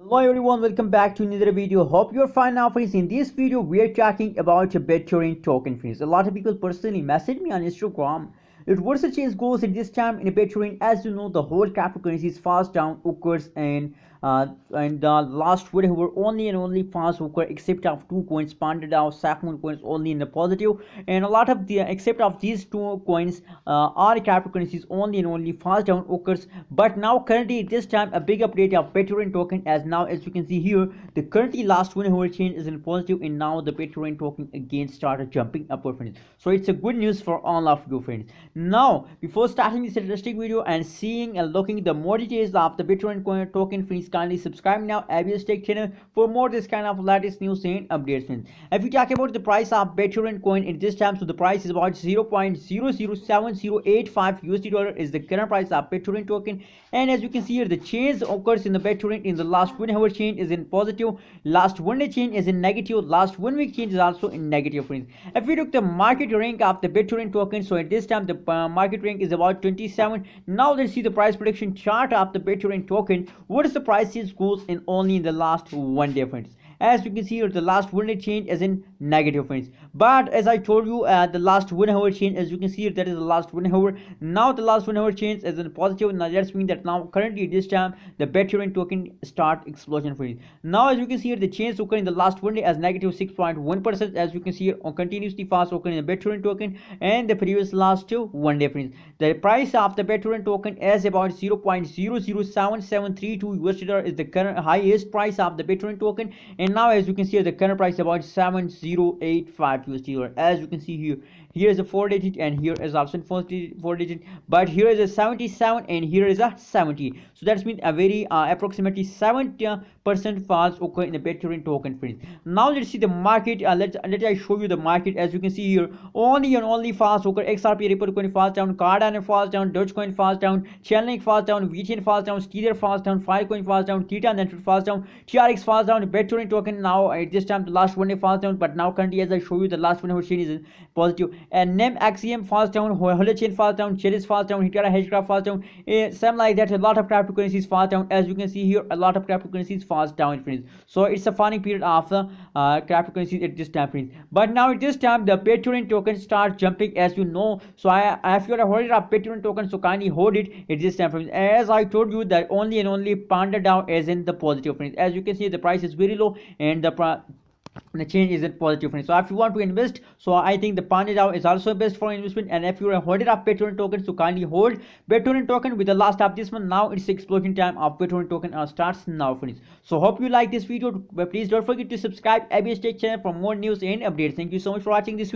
Hello everyone, welcome back to another video. Hope you're fine now, friends. In this video we are talking about a Bittorrent token, friends. A lot of people personally message me on Instagram. It was a change goes at this time in a Bittorrent. As you know, the whole cryptocurrency is fast down occurs and the last video were only and only fast occur except of two coins, Pandit Sakmoon coins only in the positive, and a lot of the except of these two coins are cryptocurrencies only and only fast down occurs. But now currently at this time a big update of Bittorrent token, as now as you can see here the currently last 1 hour change is in positive, and now the Bittorrent token again started jumping upward, friends. So it's a good news for all of you, friends. Now before starting this interesting video and seeing and looking the more details of the Bittorrent token, friends, kindly subscribe now Abios Tech channel for more this kind of latest news and updates, friends. If we talk about the price of Bittorrent coin at this time, so the price is about 0.007085 USD dollar is the current price of Bittorrent token. And as you can see here, the change occurs in the Bittorrent in the last 1 hour change is in positive, last 1 day change is in negative, last 1 week change is also in negative, friends. If we look the market rank of the Bittorrent token, so at this time the market rank is about 27. Now let's see the price prediction chart of the Bittorrent token. What is the prices goes in only in the last 1 day, friends. As you can see here, the last 1 day change is in negative, friends. But as I told you, the last 1 hour change, as you can see here, that is the last 1 hour. Now the last 1 hour change is in positive. Now that's mean that now currently at this time the Bittorrent token start explosion, friends. Now as you can see here, the change occurred in the last 1 day as negative 6.1%. As you can see here, on continuously fast occurring in the Bittorrent token and the previous last 1 day, friends. The price of the Bittorrent token is about 0.007732 USD dollar is the current highest price of the Bittorrent token. And now as you can see the current price about 7085 USD dollar. As you can see here, here is a 4 digit and here is also 4 digit, but here is a 77 and here is a 70. So that's means a very approximately 70% falls occur in the Bittorrent token, friends. Now let's see the market. Let I show you the market. As you can see here, only and only falls occur. XRP Ripple coin falls down, Cardano falls down, Dogecoin falls down, Chainlink falls down, VTN falls down, Tether falls down, Filecoin falls down, Theta Network falls down, TRX falls down, Bittorrent token now at this time the last 1 day falls down, but now currently as I show you the last 1 hour change is positive. And NEM Axiom falls down, Holochain falls down, Cheris falls down, Hitara Hashgraph falls down, some like that. A lot of cryptocurrencies fall down. As you can see here, a lot of cryptocurrencies falls down, friends. So it's a funny period of the cryptocurrencies at this time, friends. But now at this time the Bittorrent token start jumping, as you know. So if you are a holder of Bittorrent token, so kindly hold it at this time, friends. As I told you that only and only Panda down is in the positive, friends. As you can see the price is very low and the change isn't positive, friends. So if you want to invest, so I think the Pandit is also best for investment. And if you are a holder of Bittorrent token, so kindly hold Bittorrent token with the last of this month. Now it's the explosion time of Bittorrent token starts now, friends. So hope you like this video. Please don't forget to subscribe Abios Tech channel for more news and updates. Thank you so much for watching this video.